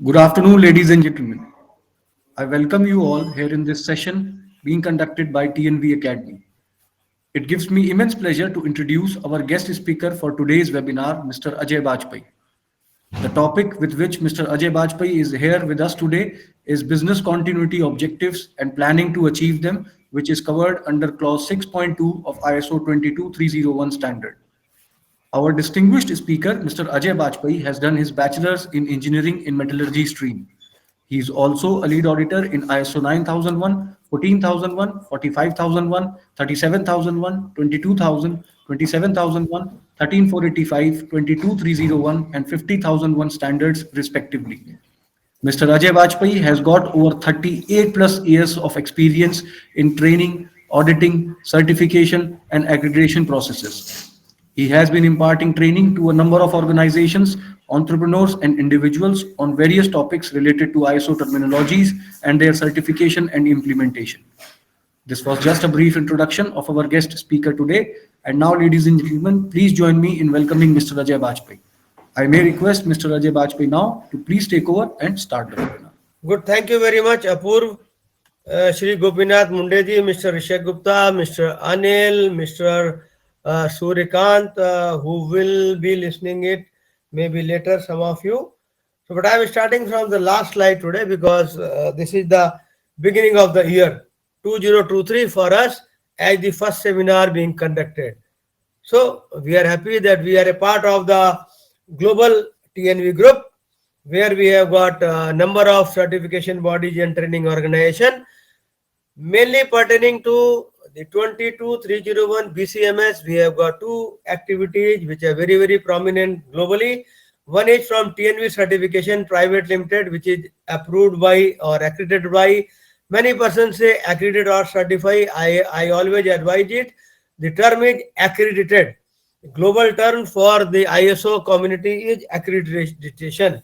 Good afternoon, ladies and gentlemen. I welcome you all here in this session being conducted by TNV Academy. It gives me immense pleasure to introduce our guest speaker for today's webinar, Mr. Ajay Bajpai. The topic with which Mr. Ajay Bajpai is here with us today is business continuity objectives and planning to achieve them, which is covered under clause 6.2 of ISO 22301 standard. Our distinguished speaker, Mr. Ajay Bajpai, has done his bachelor's in engineering in metallurgy stream. He is also a lead auditor in ISO 9001, 14001, 45001, 37001, 22000, 27001, 13485, 22301, and 50001 standards, respectively. Mr. Ajay Vajpayee has got over 38 plus years of experience in training, auditing, certification, and accreditation processes. He has been imparting training to a number of organizations, entrepreneurs, and individuals on various topics related to ISO terminologies and their certification and implementation. This was just a brief introduction of our guest speaker today. And now, ladies and gentlemen, please join me in welcoming Mr. Ajay Bajpai. I may request Mr. Ajay Bajpai now to please take over and start the webinar. Good. Thank you very much, Apurv, Shri Gopinath Mundeji, Mr. Rishak Gupta, Mr. Anil, Mr. Suryakant, who will be listening it maybe later, some of you. So, but I am starting from the last slide today because this is the beginning of the year 2023 for us as the first seminar being conducted. So, we are happy that we are a part of the global TNV group, where we have got a number of certification bodies and training organization, mainly pertaining to the 22301 BCMS. We have got two activities which are very, very prominent globally. One is from TNV Certification Private Limited, which is approved by or accredited by. Many persons say accredited or certify. I always advise it. The term is accredited. Global term for the ISO community is accreditation.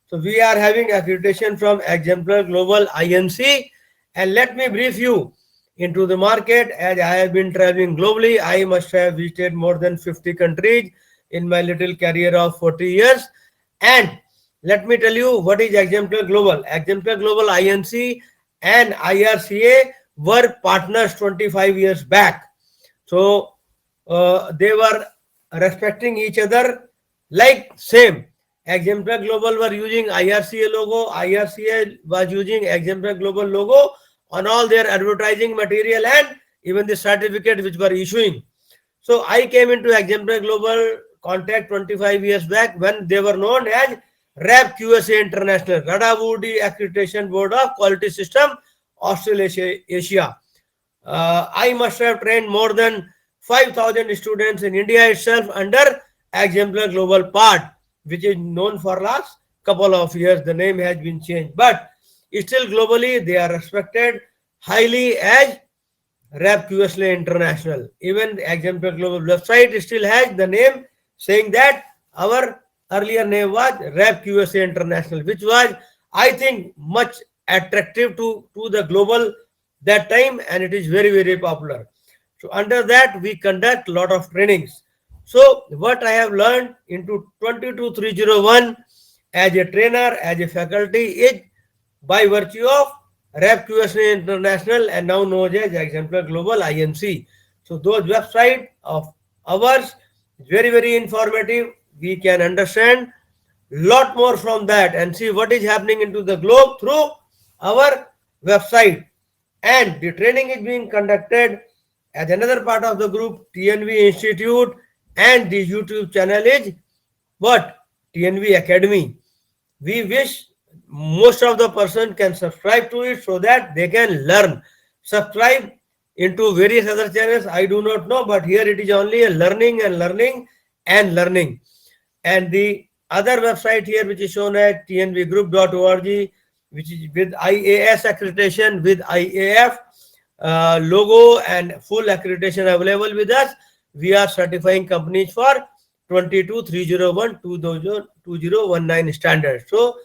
So we are having accreditation from Exemplar Global INC. And let me brief you into the market. As I have been traveling globally, I must have visited more than 50 countries in my little career of 40 years. And let me tell you what is Exemplar Global. Exemplar Global INC and IRCA were partners 25 years back. So they were respecting each other like same. Exemplar Global were using IRCA logo. IRCA was using Exemplar Global logo on all their advertising material and even the certificate which were issuing. So I came into Exemplar Global contact 25 years back when they were known as RAP QSA International, Radawudi Accreditation Board of Quality System, Australasia. I must have trained more than 5,000 students in India itself under Exemplar Global part, which is known for last couple of years. The name has been changed, but still globally they are respected highly as RAP QSA International. Even Exemplar Global website still has the name saying that our earlier name was RAP QSA International, which was, I think, much attractive to the global that time, and it is very, very popular. So under that we conduct a lot of trainings. So what I have learned into 22301 as a trainer, as a faculty is by virtue of RAP QSA International and now known as Exemplar Global INC. So those websites of ours, very, very informative. We can understand lot more from that and see what is happening into the globe through our website. And the training is being conducted as another part of the group, TNV Institute, and the YouTube channel is what? TNV Academy. We wish most of the person can subscribe to it so that they can learn. Subscribe into various other channels, I do not know, but here it is only a learning and learning and learning. And the other website here which is shown at tnvgroup.org, which is with IAS accreditation, with IAF logo and full accreditation available with us. We are certifying companies for 22301 2019 standard. So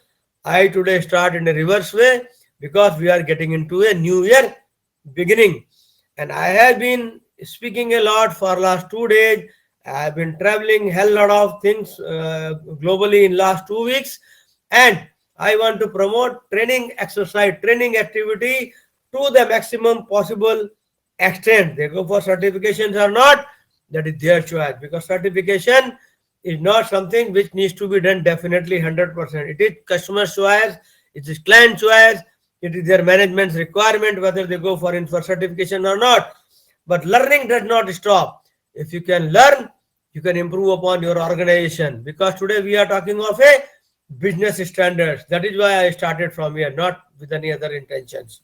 I today start in a reverse way because we are getting into a new year beginning. And I have been speaking a lot for last 2 days. I have been traveling hell lot of things globally in last 2 weeks. And I want to promote training exercise, training activity to the maximum possible extent. They go for certifications or not, that is their choice, because certification is not something which needs to be done definitely 100%. It is customer choice, it is client choice, it is their management's requirement whether they go for certification or not. But learning does not stop. If you can learn, you can improve upon your organization, because today we are talking of a business standards. That is why I started from here, not with any other intentions.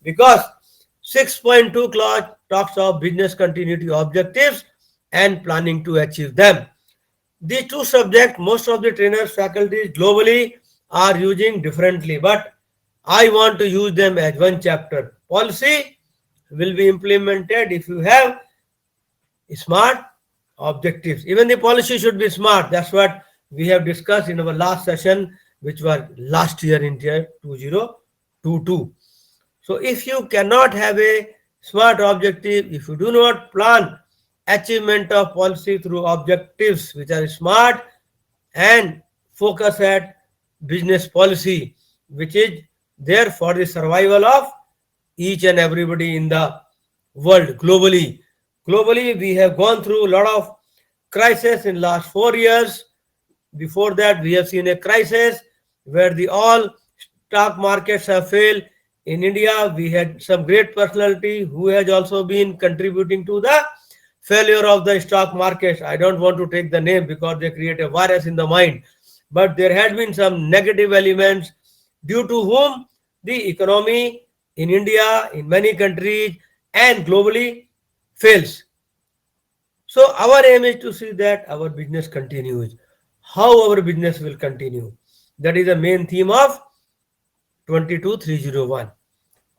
Because 6.2 clause talks of business continuity objectives and planning to achieve them. These two subjects, most of the trainers, faculties globally are using differently, but I want to use them as one chapter. Policy will be implemented if you have smart objectives. Even the policy should be smart. That's what we have discussed in our last session, which was last year in year 2022. So if you cannot have a smart objective, if you do not plan achievement of policy through objectives which are smart and focus at business policy, which is there for the survival of each and everybody in the world globally. Globally, we have gone through a lot of crisis in last 4 years. Before that, we have seen a crisis where the all stock markets have failed. In India, we had some great personality who has also been contributing to the failure of the stock markets. I don't want to take the name because they create a virus in the mind. But there had been some negative elements due to whom the economy in India, in many countries, and globally fails. So our aim is to see that our business continues. How our business will continue. That is the main theme of 22301.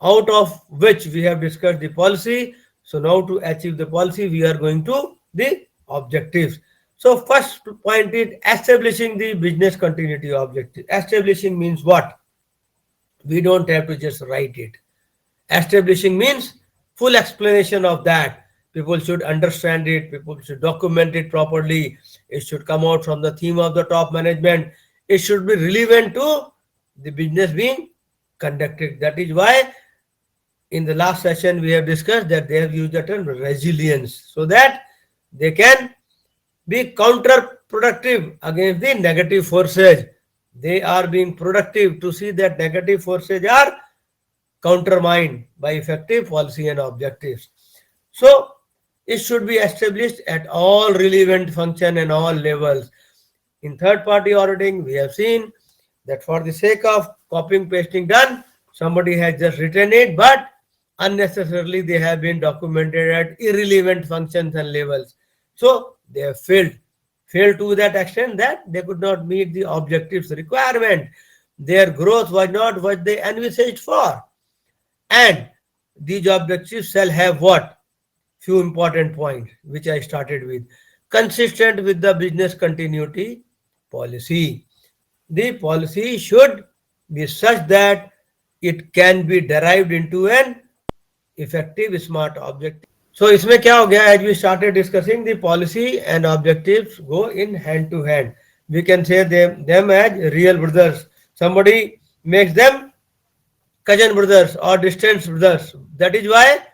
Out of which we have discussed the policy. So now to achieve the policy, we are going to the objectives. So first point is establishing the business continuity objective. Establishing means what? We don't have to just write it. Establishing means full explanation of that. People should understand it. People should document it properly. It should come out from the theme of the top management. It should be relevant to the business being conducted. That is why in the last session we have discussed that they have used the term resilience, so that they can be counterproductive against the negative forces. They are being productive to see that negative forces are countermined by effective policy and objectives. So it should be established at all relevant function and all levels. In third party auditing, we have seen that for the sake of copying pasting done, somebody has just written it, but unnecessarily they have been documented at irrelevant functions and levels. So they have failed to that extent that they could not meet the objectives requirement. Their growth was not what they envisaged for. And these objectives shall have what? Few important points which I started with. Consistent with the business continuity policy. The policy should be such that it can be derived into an effective smart objective. So इसमें क्या हो गया? As we started discussing, the policy and objectives go in hand to hand. We can say them as real brothers. Somebody makes them cousin brothers or distant brothers. That is why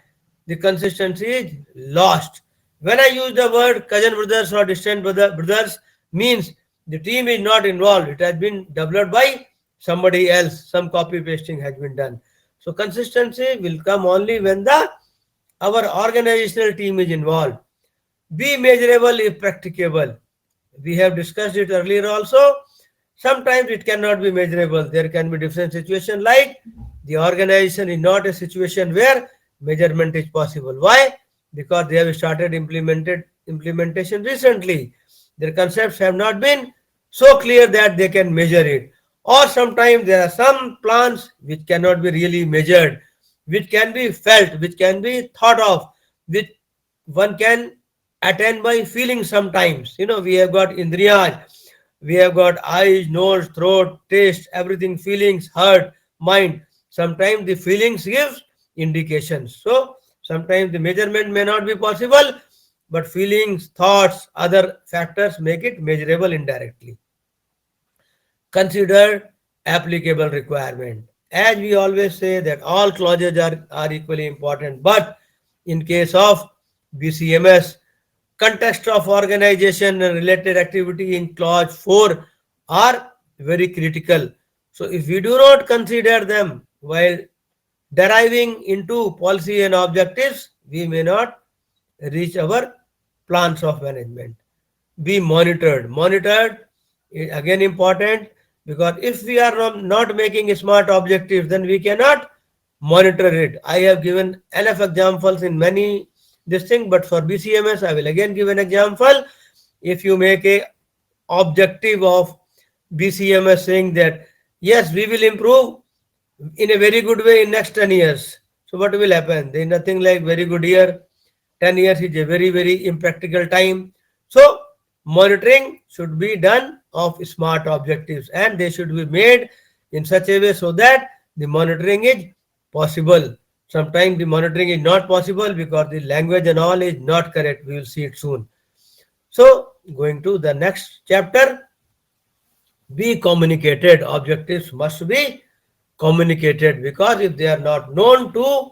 the consistency is lost. When I use the word cousin brothers or distant brothers, means the team is not involved. It has been developed by somebody else. Some copy pasting has been done. So consistency will come only when our organizational team is involved. Be measurable if practicable. We have discussed it earlier also. Sometimes it cannot be measurable. There can be different situations, like the organization is not a situation where measurement is possible. Why? Because they have started implementation recently. Their concepts have not been so clear that they can measure it. Or sometimes there are some plans which cannot be really measured, which can be felt, which can be thought of, which one can attain by feeling sometimes. We have got indriyas, we have got eyes, nose, throat, taste, everything, feelings, heart, mind. Sometimes the feelings gives indications. So sometimes the measurement may not be possible, but feelings, thoughts, other factors make it measurable indirectly. Consider applicable requirement. As we always say that all clauses are equally important, but in case of BCMS, context of organization and related activity in clause 4 are very critical. So if we do not consider them while deriving into policy and objectives, we may not reach our plans of management. Be monitored. Monitored is again important, because if we are not making smart objectives, then we cannot monitor it. I have given enough examples in many this thing, but for BCMS, I will again give an example. If you make a objective of BCMS saying that yes, we will improve in a very good way in next 10 years. So what will happen? There is nothing like very good year. 10 years is a very, very impractical time. So monitoring should be done of smart objectives, and they should be made in such a way so that the monitoring is possible. Sometimes the monitoring is not possible because the language and all is not correct. We will see it soon. So going to the next chapter, be communicated. Objectives must be communicated, because if they are not known to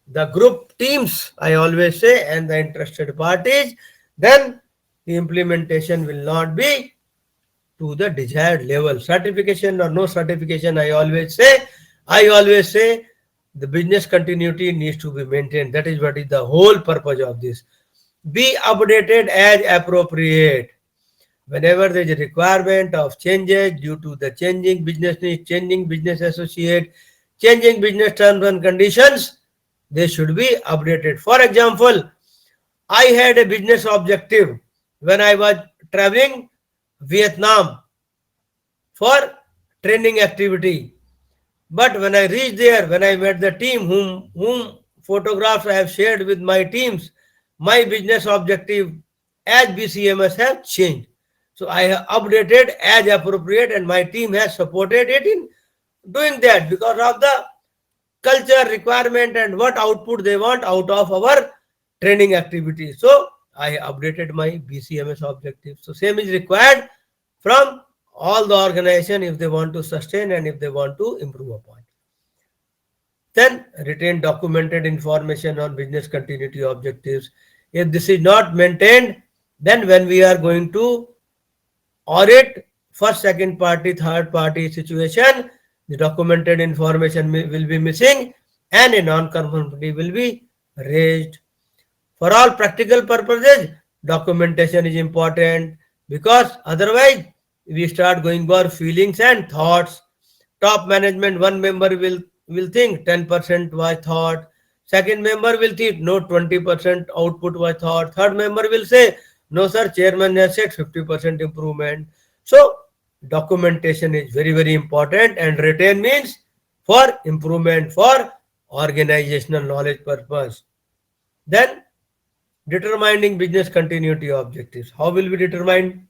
the group teams, I always say, and the interested parties, then the implementation will not be to the desired level. Certification or no certification, I always say the business continuity needs to be maintained. That is what is the whole purpose of this. Be updated as appropriate. Whenever there is a requirement of changes due to the changing business needs, changing business associate, changing business terms and conditions, they should be updated. For example, I had a business objective when I was traveling Vietnam for training activity. But when I reached there, when I met the team, whom photographs I have shared with my teams, my business objective as BCMS has changed. So I have updated as appropriate, and my team has supported it in doing that because of the culture requirement and what output they want out of our training activity. So I updated my BCMS objective. So same is required from all the organization if they want to sustain and if they want to improve upon. Then retain documented information on business continuity objectives. If this is not maintained, then when we are going to audit first, second party, third party situation, the documented information will be missing and a non-conformity will be raised. For all practical purposes, documentation is important, because otherwise we start going for feelings and thoughts. Top management, one member will think 10% was thought. Second member will think no, 20% output was thought. Third member will say no sir, chairman has said 50% improvement. So documentation is very, very important, and retain means for improvement, for organizational knowledge purpose. Then determining business continuity objectives. How will we determine?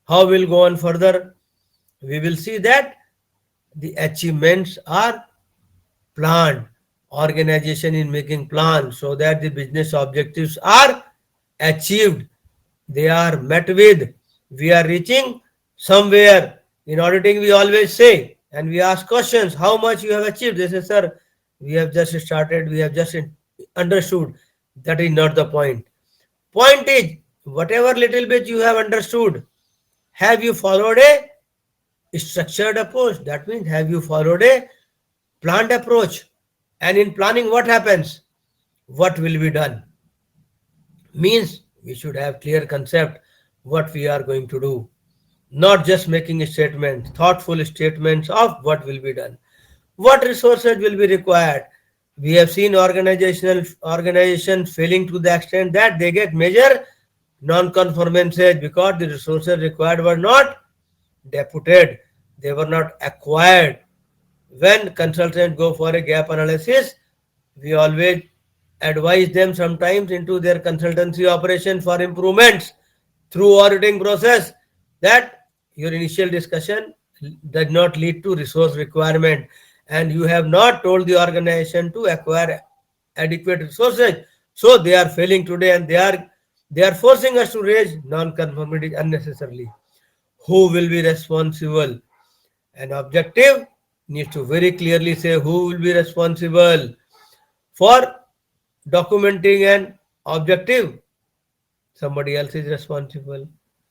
How will go on further? We will see that the achievements are planned. Organization is making plans so that the business objectives are achieved. They are met with. We are reaching somewhere. In auditing, we always say, and we ask questions, how much you have achieved? They say, sir, we have just started, we have just understood. That is not the point. Point is, whatever little bit you have understood, have you followed a structured approach? That means, have you followed a planned approach? And in planning, what happens? What will be done? Means we should have clear concept what we are going to do, not just making a statement, thoughtful statements of what will be done. What resources will be required? We have seen organizations failing to the extent that they get major non-conformances because the resources required were not deputed, they were not acquired. When consultants go for a gap analysis, we always advise them sometimes into their consultancy operation for improvements through auditing process, that your initial discussion does not lead to resource requirement and you have not told the organization to acquire adequate resources. So they are failing today, and they are forcing us to raise non-conformity unnecessarily. Who will be responsible? An objective needs to very clearly say who will be responsible for documenting an objective. Somebody else is responsible.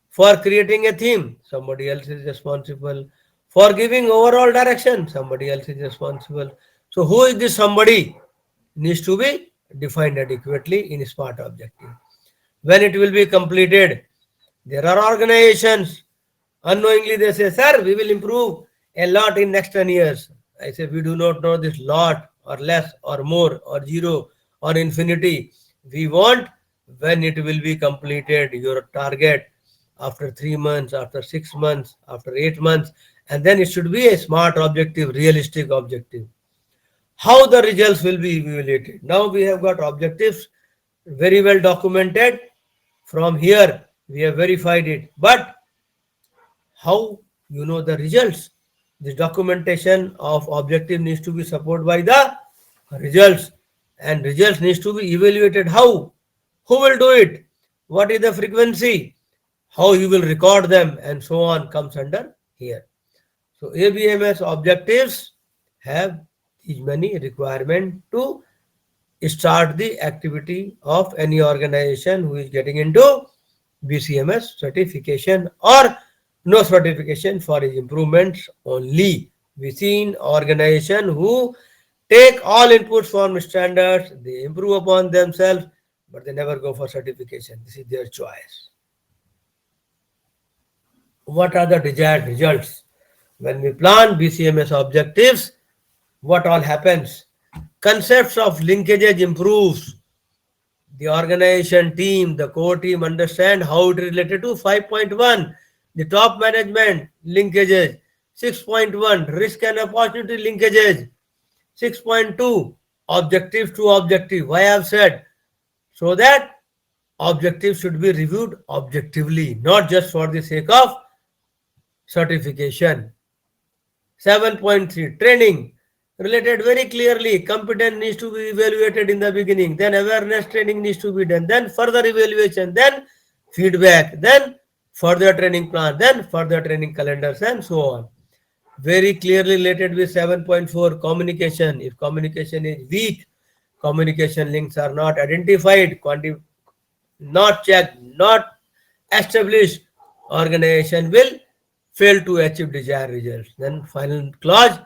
For creating a theme, somebody else is responsible. For giving overall direction, somebody else is responsible. So who is this somebody needs to be defined adequately in SMART objective. When it will be completed, there are organizations, unknowingly they say, sir, we will improve a lot in next 10 years. I say, we do not know this lot or less or more or zero or infinity. We want when it will be completed, your target after 3 months, after 6 months, after 8 months, and then it should be a smart objective, realistic objective. How the results will be evaluated. Now we have got objectives very well documented. From here, we have verified it. But how you know the results? The documentation of objective needs to be supported by the results, and results needs to be evaluated. How? Who will do it? What is the frequency? How you will record them, and so on comes under here. So ABMS objectives have these many requirements to start the activity of any organization who is getting into BCMS certification or no certification for his improvements only. We seen organization who take all inputs from standards, they improve upon themselves, but they never go for certification. This is their choice. What are the desired results? When we plan BCMS objectives, what all happens? Concepts of linkages improves. The organization team, the core team understand how it is related to 5.1, the top management linkages, 6.1, risk and opportunity linkages, 6.2, objective to objective. Why I have said? So that objectives should be reviewed objectively, not just for the sake of certification. 7.3, training. Related very clearly, competence needs to be evaluated in the beginning, then awareness training needs to be done, then further evaluation, then feedback, then further training plan, then further training calendars, and so on. Very clearly related with 7.4, communication. If communication is weak, communication links are not identified, not checked, not established, organization will fail to achieve desired results. Then final clause,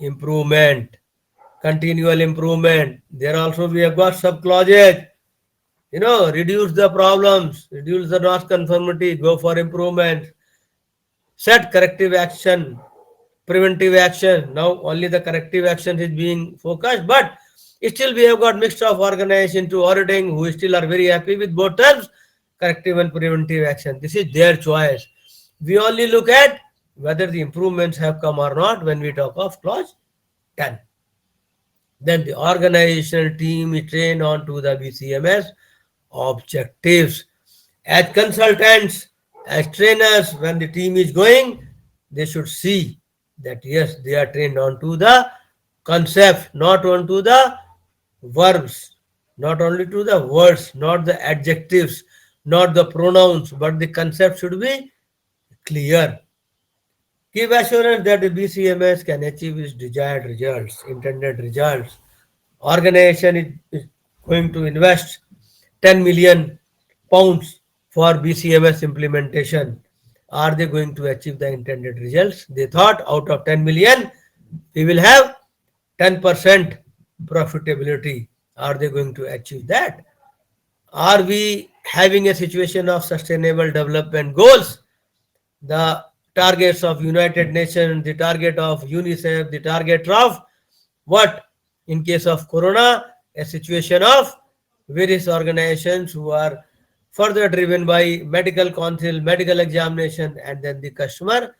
improvement, continual improvement. There also we have got sub clauses. Reduce the problems, reduce the non-conformity, go for improvement, set corrective action, preventive action. Now only the corrective action is being focused, but still we have got mixed of organization to auditing who still are very happy with both terms, corrective and preventive action. This is their choice. We only look at whether the improvements have come or not when we talk of clause 10. Then the organizational team is trained on to the BCMS objectives. As consultants, as trainers, when the team is going, they should see that yes, they are trained on to the concept, not on to the verbs, not only to the words, not the adjectives, not the pronouns, but the concept should be clear. Give assurance that the BCMS can achieve its desired results, intended results. Organization is going to invest 10 million pounds for BCMS implementation. Are they going to achieve the intended results? They thought out of 10 million, we will have 10% profitability. Are they going to achieve that? Are we having a situation of sustainable development goals? The targets of United Nations, the target of UNICEF, the target of what? In case of Corona, a situation of various organizations who are further driven by medical council, medical examination, and then the customer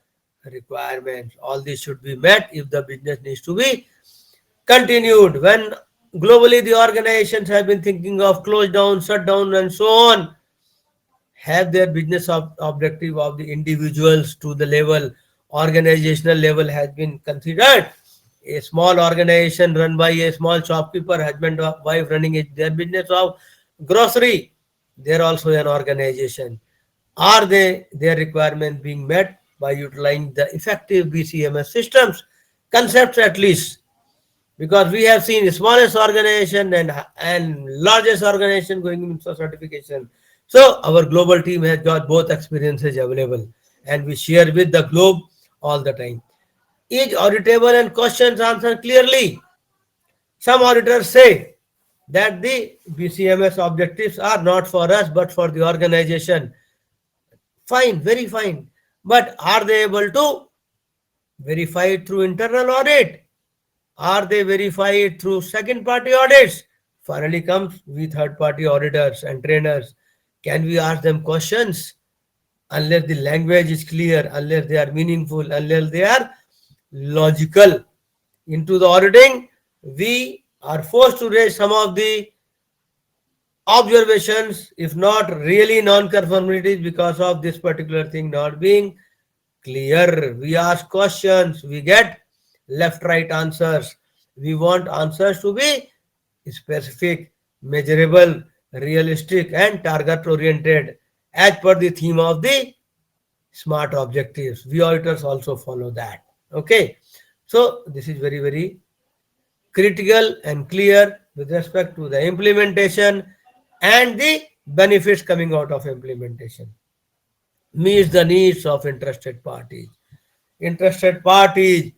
requirements. All these should be met if the business needs to be continued. When globally the organizations have been thinking of close down, shut down, and so on, have their business objective of the individuals to the level, organizational level has been considered. A small organization run by a small shopkeeper, husband or wife running their business of grocery, they're also an organization. Are their requirements being met? by utilizing the effective BCMS systems, concepts at least, because we have seen smallest organization and largest organization going into certification. So our global team has got both experiences available, and we share with the globe all the time. Is auditable and questions answered clearly. Some auditors say that the BCMS objectives are not for us but for the organization. Fine, very fine. But are they able to verify it through internal audit? Are they verified through second party audits? Finally comes we third party auditors and trainers. Can we ask them questions? Unless the language is clear, unless they are meaningful, unless they are logical. Into the auditing, we are forced to raise some of the observations, if not really non-conformities, because of this particular thing not being clear. We ask questions, we get left right answers. We want answers to be specific, measurable, realistic, and target oriented as per the theme of the smart objectives. We auditors also follow that. Okay, so this is very, very critical and clear with respect to the implementation and the benefits coming out of implementation. Meets the needs of interested parties. Interested parties,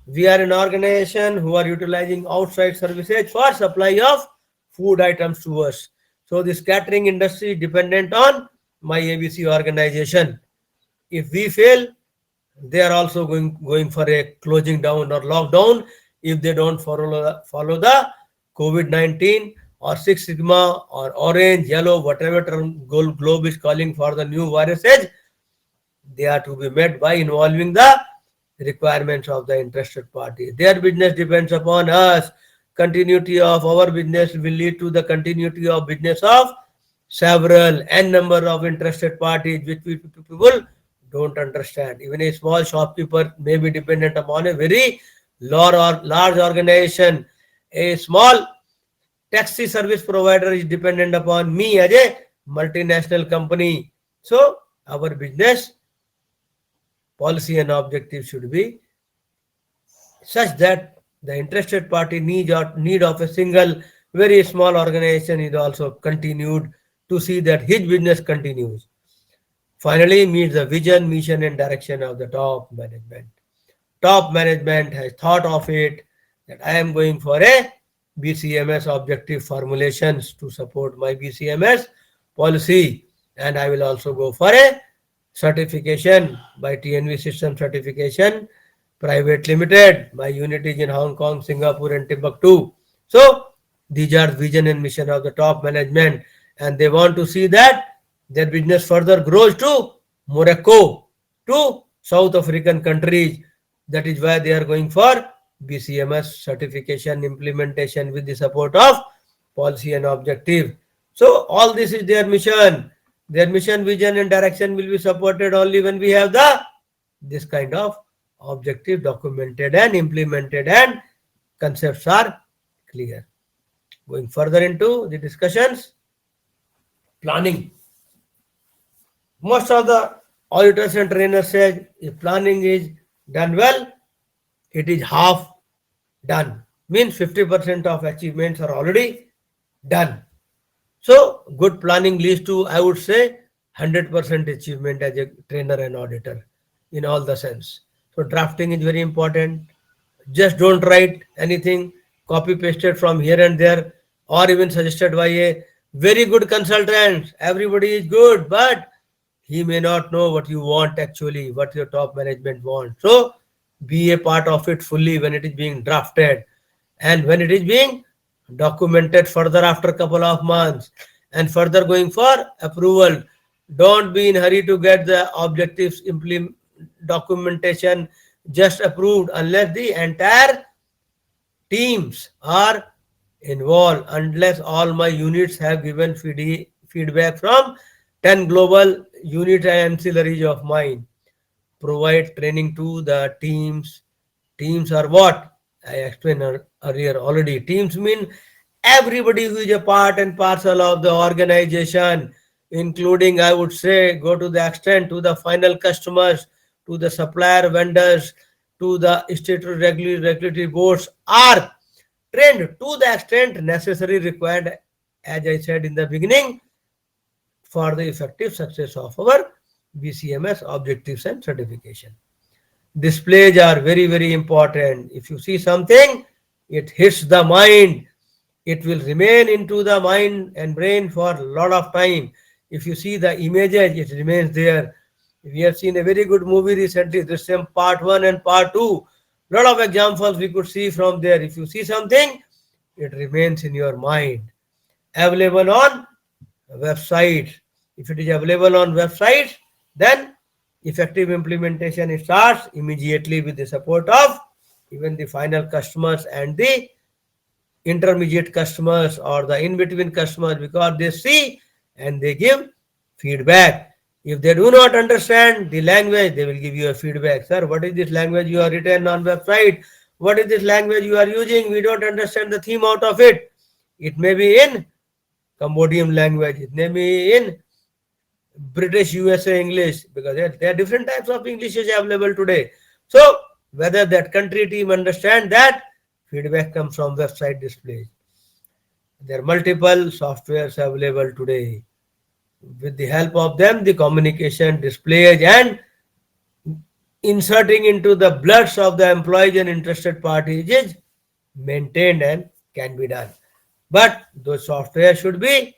we are an organization who are utilizing outside services for supply of food items to us. So this catering industry is dependent on my ABC organization. If we fail, they are also going for a closing down or lockdown if they don't follow the COVID-19 or Six Sigma or orange, yellow, whatever term globe is calling for the new viruses. They are to be met by involving the requirements of the interested party. Their business depends upon us. Continuity of our business will lead to the continuity of business of several n number of interested parties, which people don't understand. Even a small shopkeeper may be dependent upon a very large organization. A small taxi service provider is dependent upon me as a multinational company. So our business policy and objective should be such that the interested party need of a single very small organization is also continued to see that his business continues. Finally, meets the vision, mission, and direction of the top management. Top management has thought of it that I am going for a BCMS objective formulations to support my BCMS policy, and I will also go for a certification by TNV System Certification Private Limited. My unit is in Hong Kong, Singapore, and Timbuktu. So these are vision and mission of the top management, and they want to see that their business further grows to Morocco, to South African countries. That is why they are going for BCMS certification implementation with the support of policy and objective. So all this is their mission. Their mission, vision, and direction will be supported only when we have this kind of objective documented and implemented and concepts are clear. Going further into the discussions, planning. Most of the auditors and trainers say if planning is done well, it is half done. Means 50% of achievements are already done. So good planning leads to, I would say, 100% achievement as a trainer and auditor in all the sense. So drafting is very important. Just don't write anything copy pasted from here and there, or even suggested by a very good consultant. Everybody is good, but he may not know what you want actually, what your top management wants. So be a part of it fully when it is being drafted, and when it is being documented further after a couple of months and further going for approval. Don't be in hurry to get the objectives documentation just approved unless the entire teams are involved, unless all my units have given feedback from 10 global units and ancillaries of mine. Provide training to the teams. Teams are what? I explained earlier already. Teams mean everybody who is a part and parcel of the organization, including, I would say, go to the extent to the final customers, to the supplier vendors, to the statutory regulatory boards are trained to the extent necessary required, as I said in the beginning, for the effective success of our BCMS objectives and certification. Displays are very, very important. If you see something, it hits the mind. It will remain into the mind and brain for a lot of time. If you see the images, it remains there. We have seen a very good movie recently, this same part 1 and part 2. Lot of examples we could see from there. If you see something, it remains in your mind. Available on website. If it is available on website, then effective implementation starts immediately with the support of even the final customers and the intermediate customers or the in-between customers, because they see and they give feedback. If they do not understand the language, they will give you a feedback. Sir, what is this language you are written on website? What is this language you are using? We don't understand the theme out of it. It may be in Cambodian language. It may be in British, USA English, because there are different types of Englishes available today. So whether that country team understand that, feedback comes from website displays. There are multiple softwares available today. With the help of them, the communication displays and inserting into the bloods of the employees and interested parties is maintained and can be done. But those software should be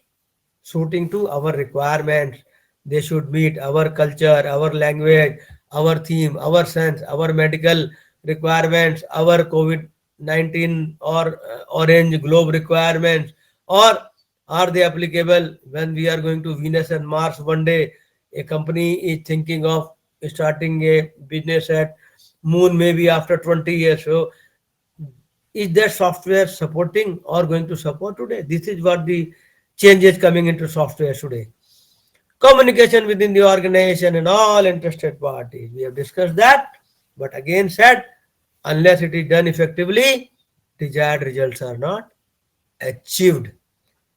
suiting to our requirements. They should meet our culture, our language, our theme, our sense, our medical requirements, our COVID-19 or orange globe requirements, or are they applicable when we are going to Venus and Mars one day? A company is thinking of starting a business at moon maybe after 20 years. So is that software supporting or going to support today? This is what the changes coming into software today. Communication within the organization and all interested parties. We have discussed that, but again said, unless it is done effectively, desired results are not achieved.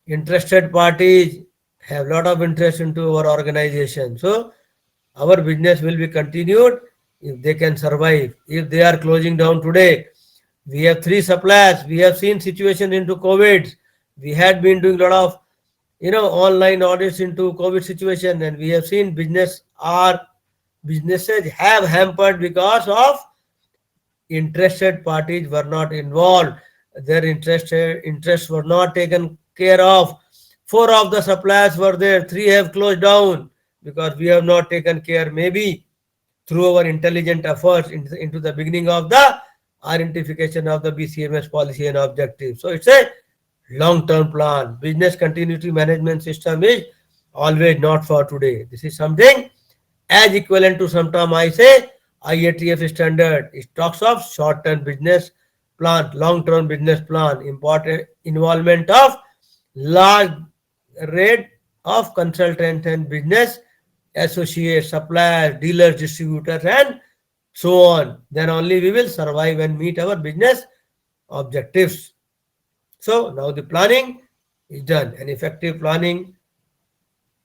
Interested parties have a lot of interest into our organization. So our business will be continued if they can survive. If they are closing down today, we have 3 suppliers. We have seen situation into COVID. We had been doing a lot of online audits into COVID situation, and we have seen businesses have hampered because of interested parties were not involved. Their interests were not taken care of. 4 of the suppliers were there, 3 have closed down because we have not taken care, maybe through our intelligent efforts into the beginning of the identification of the BCMS policy and objectives. So it's a long-term plan. Business continuity management system is always not for today. This is something as equivalent to sometime I say IATF standard. It talks of short-term business plan, long-term business plan, important involvement of large rate of consultants and business associates, suppliers, dealers, distributors, and so on. Then only we will survive and meet our business objectives. So now the planning is done, and effective planning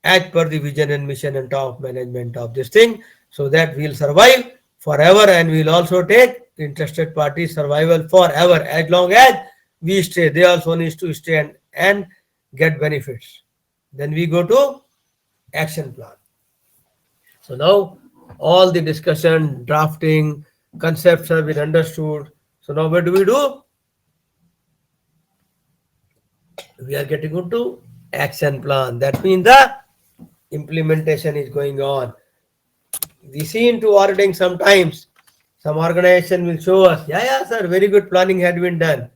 as per the vision and mission and top management of this thing, so that we'll survive forever, and we'll also take interested parties survival forever. As long as we stay, they also need to stay and get benefits. Then we go to action plan. So now all the discussion, drafting, concepts have been understood. So now what do? We are getting into action plan. That means the implementation is going on. We see into auditing sometimes some organization will show us, yeah, sir, very good planning had been done.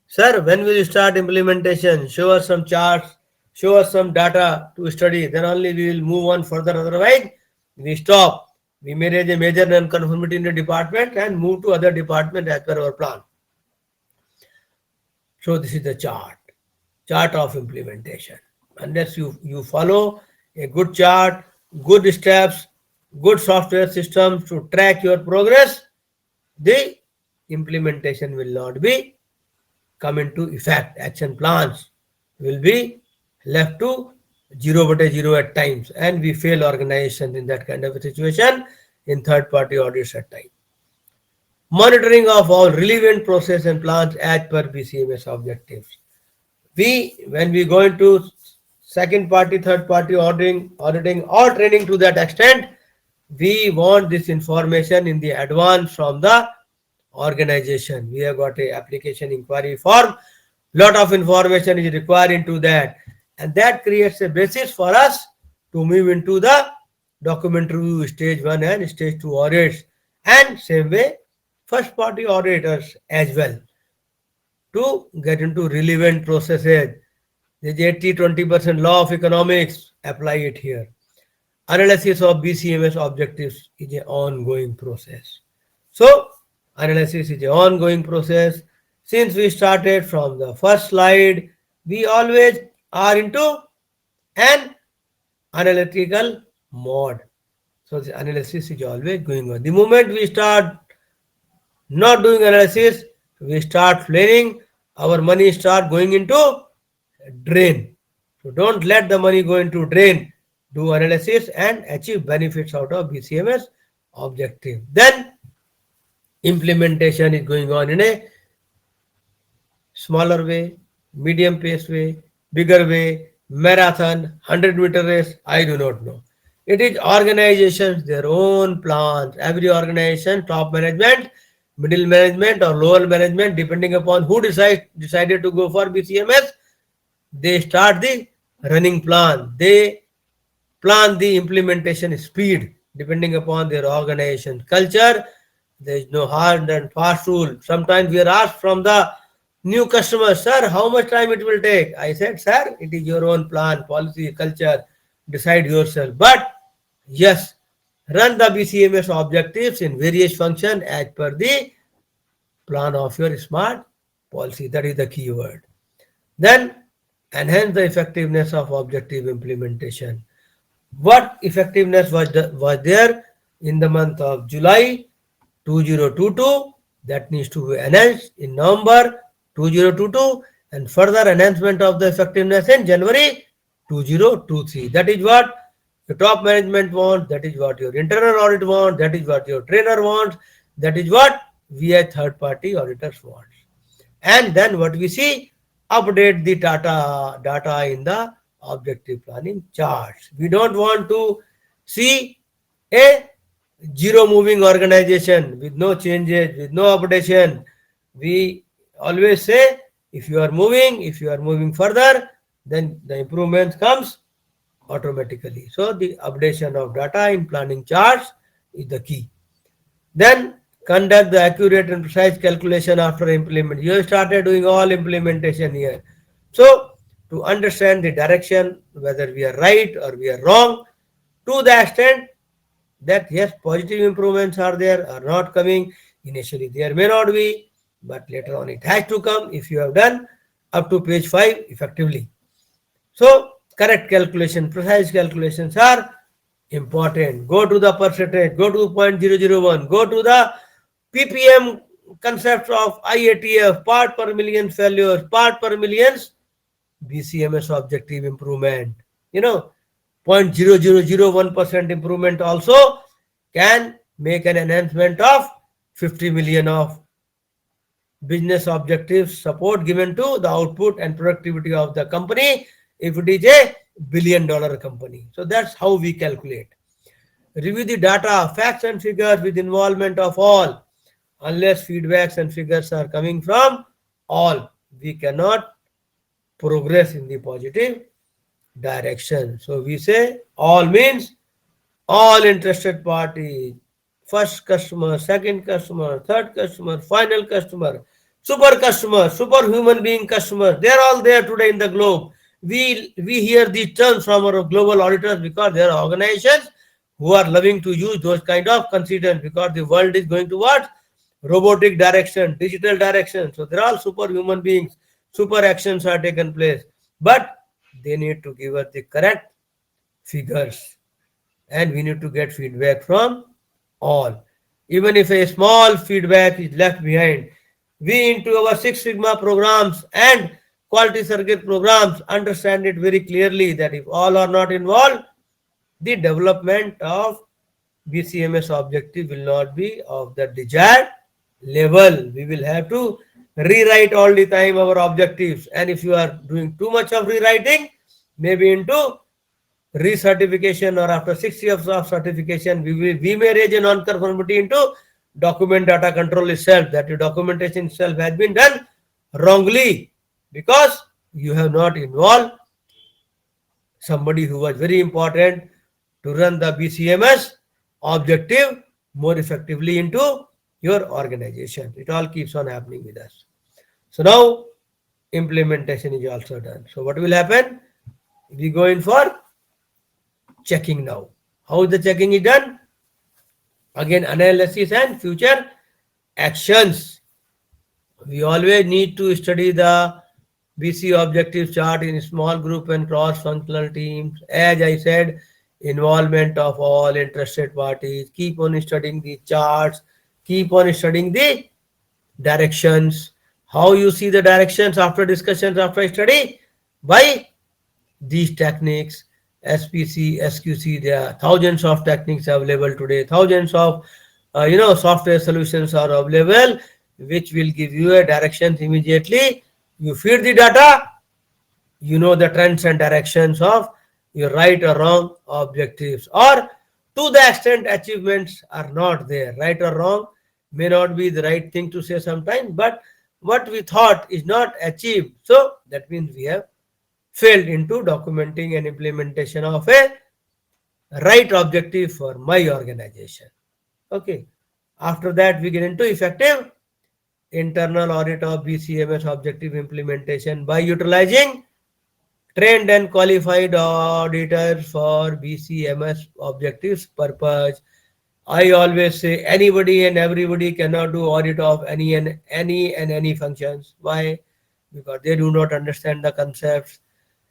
Sir, when will you start implementation? Show us some charts, show us some data to study. Then only we will move on further. Otherwise, we stop. We may raise a major non-conformity in the department and move to other department as per our plan. So this is the chart of implementation. Unless you follow a good chart, good steps, good software system to track your progress, the implementation will not be come into effect. Action plans will be left to 0/0 at times, and we fail organizations in that kind of a situation. in third-party audits at time. Monitoring of all relevant process and plans as per BCMS objectives. When we go into second party, third party auditing or training to that extent, we want this information in the advance from the organization. We have got a application inquiry form. Lot of information is required into that, and that creates a basis for us to move into the document review stage 1 and stage 2 audits, and same way first party auditors as well, to get into relevant processes. The 80-20% law of economics, apply it here. Analysis of BCMS objectives is an ongoing process. So, analysis is an ongoing process. Since we started from the first slide, we always are into an analytical mode. So, the analysis is always going on. The moment we start not doing analysis, we start flailing, our money start going into drain. So don't let the money go into drain. Do analysis and achieve benefits out of BCMS objective. Then implementation is going on in a smaller way, medium pace way, bigger way, marathon, 100-meter race, I do not know. It is organizations, their own plans. Every organization, top management, middle management or lower management, depending upon who decided to go for BCMS, they start the running plan. They plan the implementation speed depending upon their organization culture. There is no hard and fast rule. Sometimes we are asked from the new customers, sir, how much time it will take? I said, sir, it is your own plan, policy, culture, decide yourself. But yes, run the BCMS objectives in various functions as per the plan of your smart policy. That is the key word. Then enhance the effectiveness of objective implementation. What effectiveness was there in the month of July 2022? That needs to be enhanced in November 2022, and further enhancement of the effectiveness in January 2023. That is what your top management wants, that is what your internal audit wants, that is what your trainer wants, that is what we as third party auditors want. And then what we see, update the data in the objective planning charts. We don't want to see a zero moving organization with no changes, with no updation. We always say, if you are moving further, then the improvement comes automatically. So the updation of data in planning charts is the key. Then conduct the accurate and precise calculation after implement. You started doing all implementation here. So to understand the direction, whether we are right or we are wrong, to the extent that yes, positive improvements are there or not coming. Initially there may not be, but later on it has to come if you have done up to page 5 effectively. So correct calculation, precise calculations are important. Go to the percentage, go to 0.001, go to the ppm concept of IATF, part per million failures, part per millions BCMS objective improvement. 0.0001% improvement also can make an enhancement of 50 million of business objectives support given to the output and productivity of the company if it is a billion-dollar company. So that's how we calculate. Review the data, facts and figures with involvement of all. Unless feedbacks and figures are coming from all, we cannot progress in the positive direction. So we say all means all interested parties, first customer, second customer, third customer, final customer, super human being customers. They are all there today in the globe. We hear these terms from our global auditors because there are organizations who are loving to use those kind of constituents, because the world is going towards robotic direction, digital direction. So they're all super human beings, super actions are taken place, but they need to give us the correct figures, and we need to get feedback from all. Even if a small feedback is left behind, we into our Six Sigma programs and quality circuit programs understand it very clearly that if all are not involved, the development of BCMS objective will not be of the desired level. We will have to rewrite all the time our objectives. And if you are doing too much of rewriting, maybe into recertification or after 6 years of certification, we may raise a non-conformity into document data control itself, that your documentation itself has been done wrongly because you have not involved somebody who was very important to run the BCMS objective more effectively into your organization. It all keeps on happening with us. So now implementation is also done. So what will happen? We go in for checking now. How the checking is done? Again, analysis and future actions. We always need to study the BC objective chart in small group and cross-functional teams. As I said, involvement of all interested parties. Keep on studying the charts. Keep on studying the directions. How you see the directions after discussions, after study? By these techniques, SPC, SQC. There are thousands of techniques available today. Thousands of software solutions are available, which will give you a directions immediately. You feed the data, you know the trends and directions of your right or wrong objectives, or to the extent achievements are not there. Right or wrong may not be the right thing to say sometimes, but what we thought is not achieved, so that means we have failed into documenting and implementation of a right objective for my organization. Okay. After that, we get into effective internal audit of BCMS objective implementation by utilizing trained and qualified auditors for BCMS objectives purpose. I always say anybody and everybody cannot do audit of any functions. Why? Because they do not understand the concepts.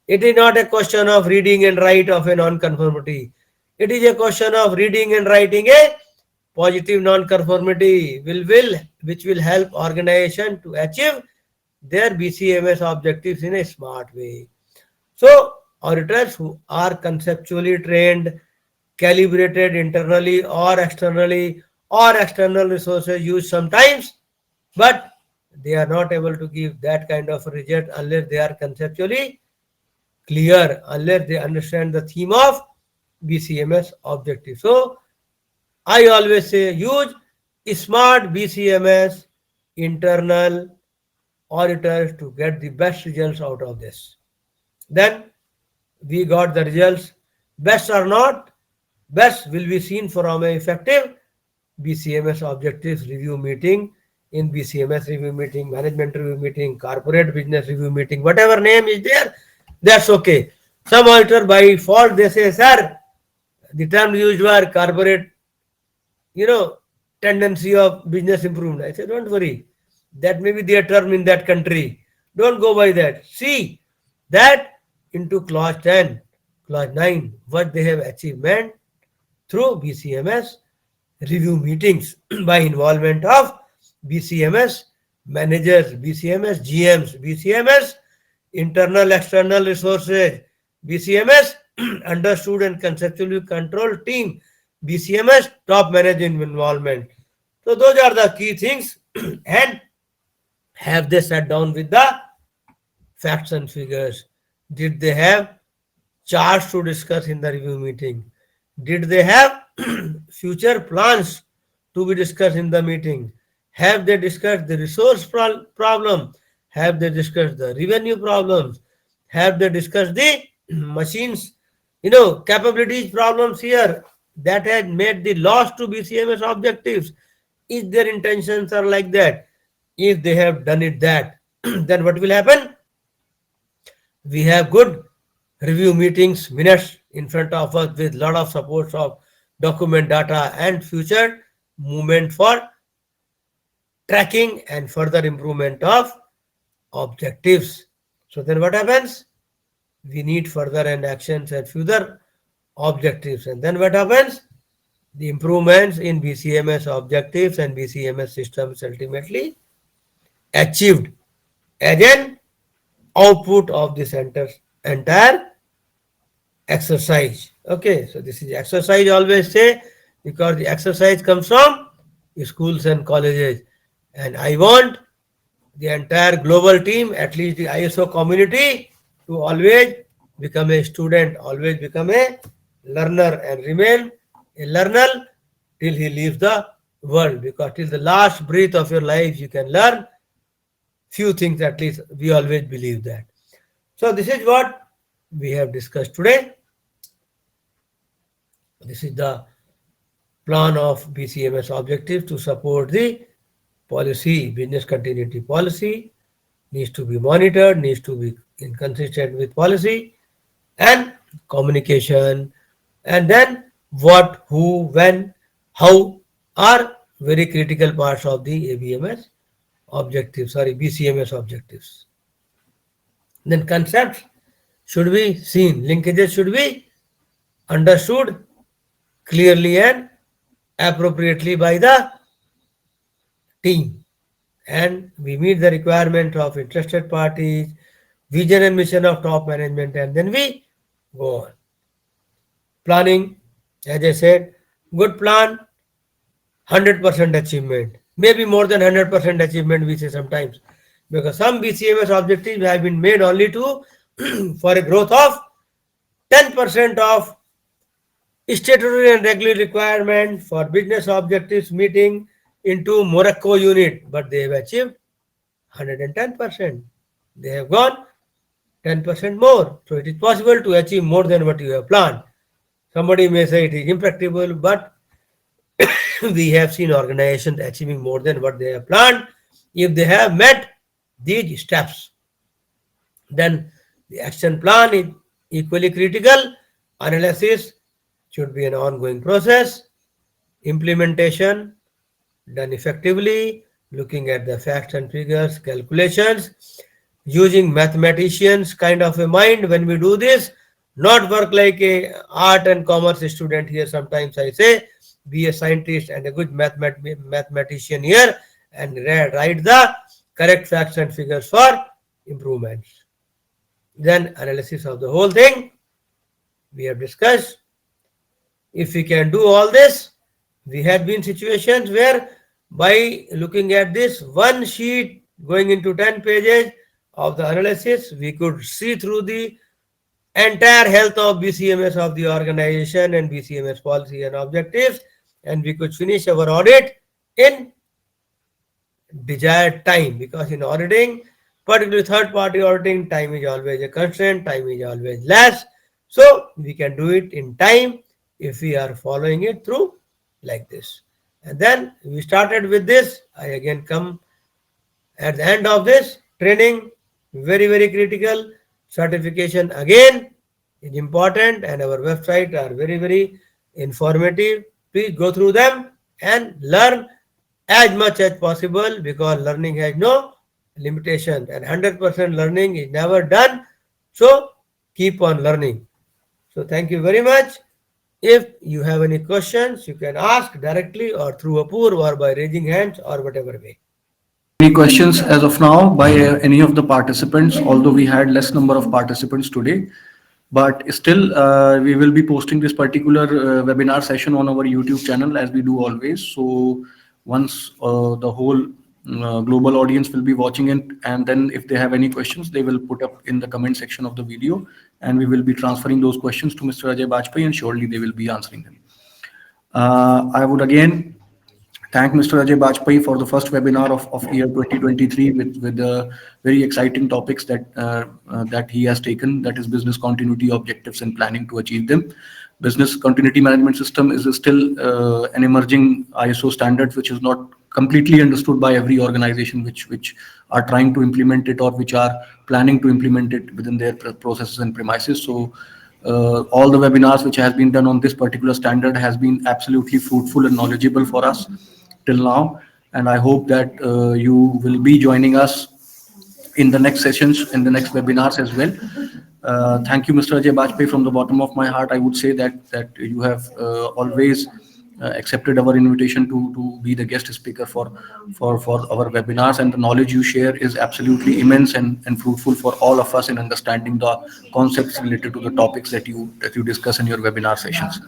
It is not a question of reading and write of a non-conformity. It is a question of reading and writing a positive non-conformity which will help organization to achieve their BCMS objectives in a smart way. So auditors who are conceptually trained, calibrated internally or external resources used sometimes, but they are not able to give that kind of result unless they are conceptually clear, unless they understand the theme of BCMS objective. So I always say use smart BCMS internal auditors to get the best results out of this. Then we got the results. Best or not, best will be seen from an effective BCMS objectives review meeting, in BCMS review meeting, management review meeting, corporate business review meeting, whatever name is there, that's okay. Some auditor by default they say, sir, the term used were corporate, tendency of business improvement. I say, don't worry. That may be their term in that country. Don't go by that. See that into clause 10, clause 9, what they have achievement through BCMS review meetings by involvement of BCMS managers, BCMS GMs, BCMS internal external resources, BCMS understood and conceptually controlled team, BCMS top management involvement. So those are the key things. And have they sat down with the facts and figures? Did they have charts to discuss in the review meeting? Did they have future plans to be discussed in the meeting? Have they discussed the resource problem? Have they discussed the revenue problems? Have they discussed the machines, capabilities problems here that had made the loss to BCMS objectives? If their intentions are like that, if they have done it that, then what will happen? We have good review meetings, minutes in front of us with lot of supports of document data and future movement for tracking and further improvement of objectives. So then what happens? We need further and actions and further objectives. And then what happens? The improvements in BCMS objectives and BCMS systems ultimately achieved as an output of this entire exercise. Okay, so this is exercise. Always say because the exercise comes from schools and colleges. And I want the entire global team, at least the ISO community, to always become a student, always become a learner, and remain a learner till he leaves the world. Because till the last breath of your life, you can learn few things, at least we always believe that. So, this is what we have discussed today. This is the plan of BCMS objectives to support the policy, business continuity policy, needs to be monitored, needs to be inconsistent with policy and communication, and then what, who, when, how are very critical parts of the ABMS objectives, BCMS objectives. Then concepts should be seen, linkages should be understood clearly and appropriately by the team, and we meet the requirement of interested parties, vision and mission of top management, and then we go on. Planning, as I said, good plan, 100% achievement, maybe more than 100% achievement, we say sometimes, because some BCMS objectives have been made only to for a growth of 10% of statutory and regulatory requirement for business objectives meeting into Morocco unit, but they have achieved 110%. They have gone 10% more. So it is possible to achieve more than what you have planned. Somebody may say it is impracticable, but we have seen organizations achieving more than what they have planned if they have met these steps. Then the action plan is equally critical. Analysis should be an ongoing process. Implementation done effectively, looking at the facts and figures, calculations, using mathematicians kind of a mind when we do this, not work like a art and commerce student here. Sometimes I say, be a scientist and a good mathematician here and write the correct facts and figures for improvements. Then analysis of the whole thing we have discussed. If we can do all this, we have been situations where by looking at this one sheet going into 10 pages of the analysis, we could see through the entire health of BCMS of the organization and BCMS policy and objectives, and we could finish our audit in desired time, because in auditing, particularly third party auditing, time is always a constraint, time is always less. So we can do it in time if we are following it through like this. And then we started with this. I again come at the end of this training, very, very critical. Certification again is important, and our website are very, very informative. Please go through them and learn as much as possible, because learning has no limitation and 100% learning is never done. So keep on learning. So thank you very much. If you have any questions, you can ask directly or through Apur or by raising hands or whatever way. Any questions as of now by any of the participants, although we had less number of participants today, but still we will be posting this particular webinar session on our YouTube channel as we do always. So once the whole global audience will be watching it, and then if they have any questions, they will put up in the comment section of the video, and we will be transferring those questions to Mr. Ajay Bajpai, and surely they will be answering them. I would again thank Mr. Ajay Bajpai for the first webinar of year 2023 with the very exciting topics that he has taken, that is business continuity objectives and planning to achieve them. Business continuity management system is still an emerging ISO standard which is not completely understood by every organization which are trying to implement it or which are planning to implement it within their processes and premises. So all the webinars which has been done on this particular standard has been absolutely fruitful and knowledgeable for us till now, and I hope that you will be joining us in the next sessions, in the next webinars as well. Thank you, Mr. Ajay Bajpai, from the bottom of my heart. I would say that you have always accepted our invitation to be the guest speaker for our webinars, and the knowledge you share is absolutely immense and fruitful for all of us in understanding the concepts related to the topics that you discuss in your webinar sessions.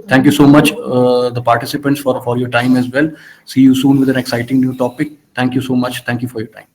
Thank you so much, the participants, for your time as well. See you soon with an exciting new topic. Thank you so much. Thank you for your time.